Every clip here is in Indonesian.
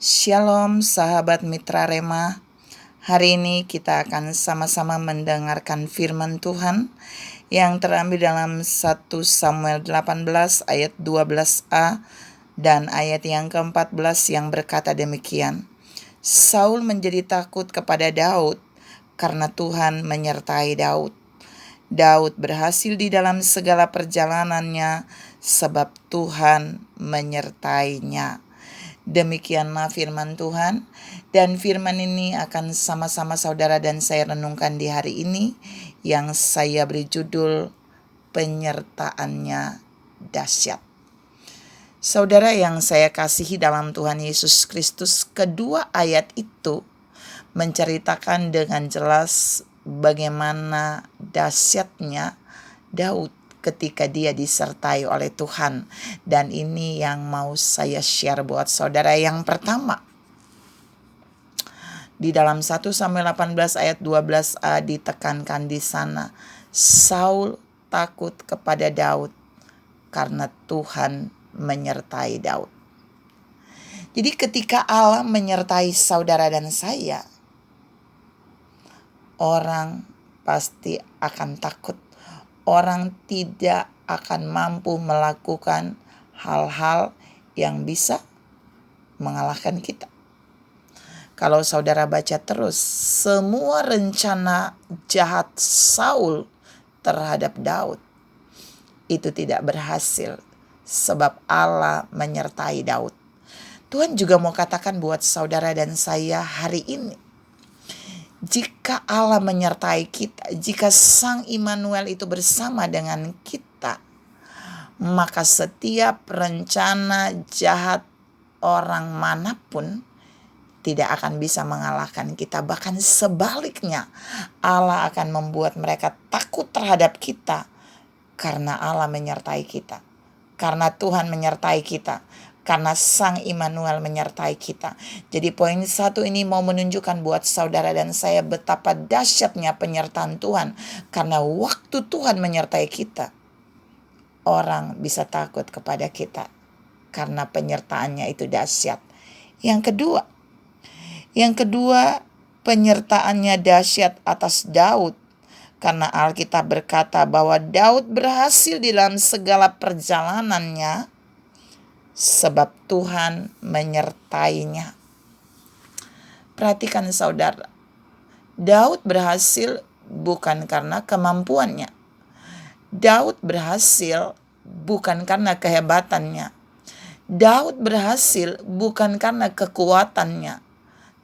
Shalom sahabat Mitra Rema. Hari ini kita akan sama-sama mendengarkan firman Tuhan yang terambil dalam 1 Samuel 18 ayat 12a dan ayat yang ke-14 yang berkata demikian. Saul menjadi takut kepada Daud karena Tuhan menyertai Daud. Daud berhasil di dalam segala perjalanannya sebab Tuhan menyertainya. Demikianlah firman Tuhan, dan firman ini akan sama-sama saudara dan saya renungkan di hari ini yang saya beri judul penyertaannya dahsyat. Saudara yang saya kasihi dalam Tuhan Yesus Kristus, kedua ayat itu menceritakan dengan jelas bagaimana dahsyatnya Daud ketika dia disertai oleh Tuhan. Dan ini yang mau saya share buat saudara. Yang pertama, di dalam 1 Samuel 18 ayat 12a ditekankan di sana, Saul takut kepada Daud karena Tuhan menyertai Daud. Jadi ketika Allah menyertai saudara dan saya, orang pasti akan takut. Orang tidak akan mampu melakukan hal-hal yang bisa mengalahkan kita. Kalau saudara baca terus, semua rencana jahat Saul terhadap Daud itu tidak berhasil sebab Allah menyertai Daud. Tuhan juga mau katakan buat saudara dan saya hari ini, jika Allah menyertai kita, jika Sang Immanuel itu bersama dengan kita, maka setiap rencana jahat orang manapun tidak akan bisa mengalahkan kita. Bahkan sebaliknya, Allah akan membuat mereka takut terhadap kita karena Allah menyertai kita. Karena Tuhan menyertai kita. Karena Sang Immanuel menyertai kita. Jadi poin 1 ini mau menunjukkan buat saudara dan saya betapa dahsyatnya penyertaan Tuhan. Karena waktu Tuhan menyertai kita, orang bisa takut kepada kita. Karena penyertaannya itu dahsyat. Yang kedua, penyertaannya dahsyat atas Daud. Karena Alkitab berkata bahwa Daud berhasil di dalam segala perjalanannya sebab Tuhan menyertainya. Perhatikan saudara, Daud berhasil bukan karena kemampuannya. Daud berhasil bukan karena kehebatannya. Daud berhasil bukan karena kekuatannya.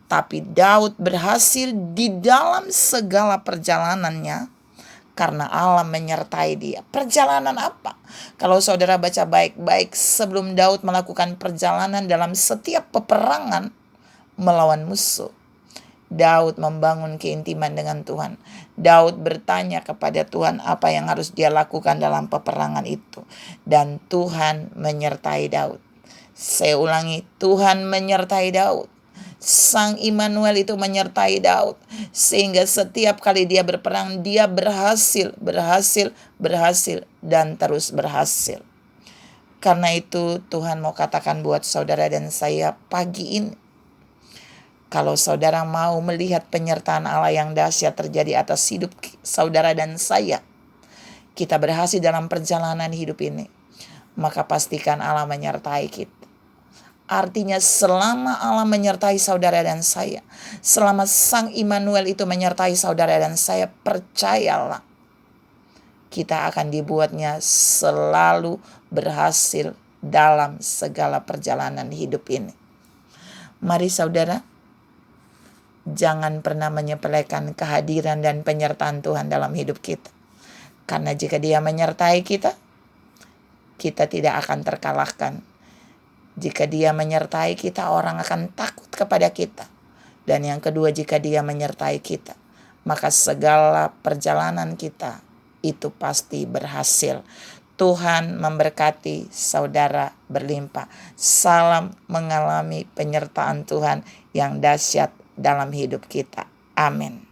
Tapi Daud berhasil di dalam segala perjalanannya karena Allah menyertai dia. Perjalanan apa? Kalau saudara baca baik-baik, sebelum Daud melakukan perjalanan dalam setiap peperangan melawan musuh, Daud membangun keintiman dengan Tuhan. Daud bertanya kepada Tuhan apa yang harus dia lakukan dalam peperangan itu. Dan Tuhan menyertai Daud. Saya ulangi, Tuhan menyertai Daud. Sang Immanuel itu menyertai Daud. Sehingga setiap kali dia berperang, dia berhasil, dan terus berhasil. Karena itu Tuhan mau katakan buat saudara dan saya pagi ini, kalau saudara mau melihat penyertaan Allah yang dahsyat terjadi atas hidup saudara dan saya, kita berhasil dalam perjalanan hidup ini, maka pastikan Allah menyertai kita. Artinya selama Allah menyertai saudara dan saya, selama Sang Immanuel itu menyertai saudara dan saya, percayalah, kita akan dibuatnya selalu berhasil dalam segala perjalanan hidup ini. Mari saudara, jangan pernah menyepelekan kehadiran dan penyertaan Tuhan dalam hidup kita. Karena jika Dia menyertai kita, kita tidak akan terkalahkan. Jika Dia menyertai kita, orang akan takut kepada kita. Dan yang kedua, jika Dia menyertai kita, maka segala perjalanan kita itu pasti berhasil. Tuhan memberkati saudara berlimpah. Salam mengalami penyertaan Tuhan yang dahsyat dalam hidup kita. Amin.